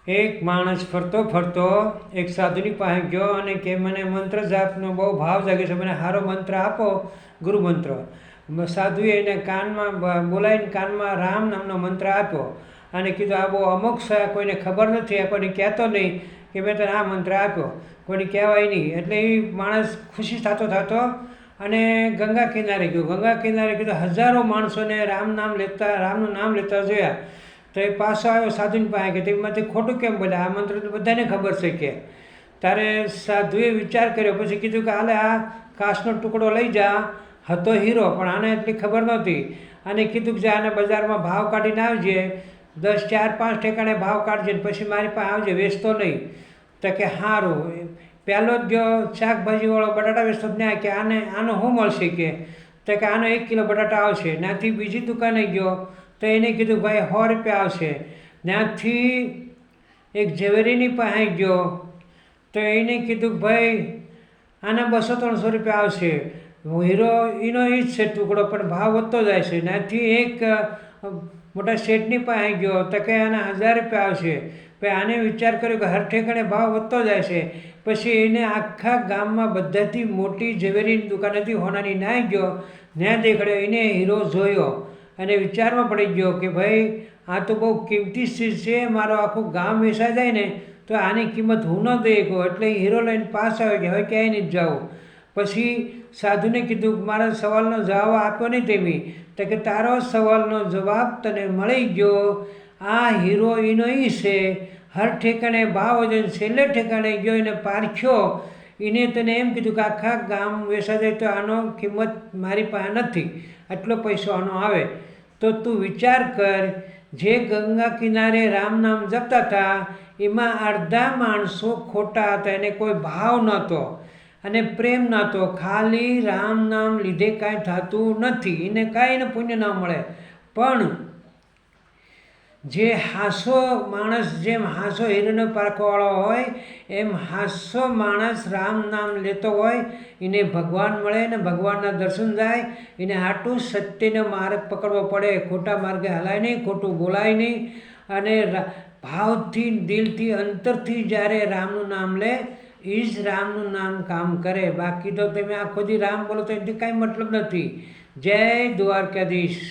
એક માણસ ફરતો ફરતો એક સાધુની પાસે ગયો અને કે મને મંત્ર જાપનો બહુ ભાવ જાગે છે, મને સારો મંત્ર આપો, ગુરુ મંત્ર. સાધુએ એને કાનમાં બોલાવીને કાનમાં રામ નામનો મંત્ર આપ્યો અને કીધું આ બહુ અમુક છે, કોઈને ખબર નથી, આ કોઈને કહેતો નહીં કે મેં તને આ મંત્ર આપ્યો, કોઈને કહેવાય નહીં. એટલે એ માણસ ખુશી થતો થતો અને ગંગા કિનારે ગયો. ગંગા કિનારે કીધું હજારો માણસોને રામનું નામ લેતા જોયા. તો એ પાછો આવ્યો સાધુની પાસે કે તેમાંથી ખોટું કેમ બોલ્યા, આ મંત્ર તો બધાને ખબર છે કે. ત્યારે સાધુએ વિચાર કર્યો, પછી કીધું કે હાલે આ કાચનો ટુકડો લઈ જા, હતો હીરો પણ આને એટલી ખબર નહોતી. અને કીધું કે આને બજારમાં ભાવ કાઢીને આવજે, 10, 4, 5 ઠેકાણે ભાવ કાઢજે ને પછી મારી પાસે આવજે, વેચતો નહીં. તો કે સારું. પહેલો જ ગયો શાકભાજીવાળો બટાટા વેચતો ત્યાં કે આનો શું મળશે કે. તો કે આનો 1 કિલો બટાટા આવશે. ત્યાંથી બીજી દુકાને ગયો તો એને કીધું ભાઈ 100 રૂપિયા આવશે. ત્યાંથી એક ઝવેરીની પાસે ગયો તો એને કીધું ભાઈ આના 200-300 રૂપિયા આવશે. હીરો એનો એ જ છે ટુકડો, પણ ભાવ વધતો જાય છે. ત્યાંથી એક મોટા શેઠની પાસે ગયો તો કે આના 1000 રૂપિયા આવશે. પછી આને વિચાર કર્યો કે હર ઠેકાણે ભાવ વધતો જાય છે. પછી એને આખા ગામમાં બધાથી મોટી ઝવેરીની દુકાન હતી હોનાની, ના ગયો, ત્યાં દેખાડ્યો, એને હીરો જોયો અને વિચારમાં પડી ગયો કે ભાઈ આ તો બહુ કિંમતી ચીજ છે, મારો આખું ગામ વેચાઈ જાય ને તો આની કિંમત હું ન દઈ શકું. એટલે હીરો લઈને પાસ આવ્યો કે હવે ક્યાંય નહીં જાઉં. પછી સાધુને કીધું કે મારા સવાલનો જવાબ આપ્યો નહીં તેમી. તો કે તારો સવાલનો જવાબ તને મળી ગયો, આ હીરો એનો એ છે, હર ઠેકાણે ભાવ હોય, છેલ્લે ઠેકાણે ગયો એને પારખ્યો, એને તને એમ કીધું કે આખા ગામ વેચાઈ જાય તો આનો કિંમત મારી પાસે નથી, આટલો પૈસો આનો આવે. તો તું વિચાર કર, જે ગંગા કિનારે રામ નામ જપતા હતા એમાં અડધા માણસો ખોટા હતા, એને કોઈ ભાવ નહોતો અને પ્રેમ નહોતો. ખાલી રામ નામ લીધે કાંઈ થતું નથી, એને કાંઈ એને પુણ્ય ન મળે. પણ જે હાસો માણસ, જેમ હાસો હીરોને પારખવાળો હોય એમ હાસો માણસ રામ નામ લેતો હોય એને ભગવાન મળે ને ભગવાનના દર્શન જાય. એને આટલું સત્યનો માર્ગ પકડવો પડે, ખોટા માર્ગે હલાય નહીં, ખોટું બોલાય નહીં. અને ભાવથી, દિલથી, અંતરથી જ્યારે રામનું નામ લે એ જ રામનું નામ કામ કરે. બાકી તો તમે આખો દી રામ બોલો તો એથી કાંઈ મતલબ નથી. જય દ્વારકાધીશ.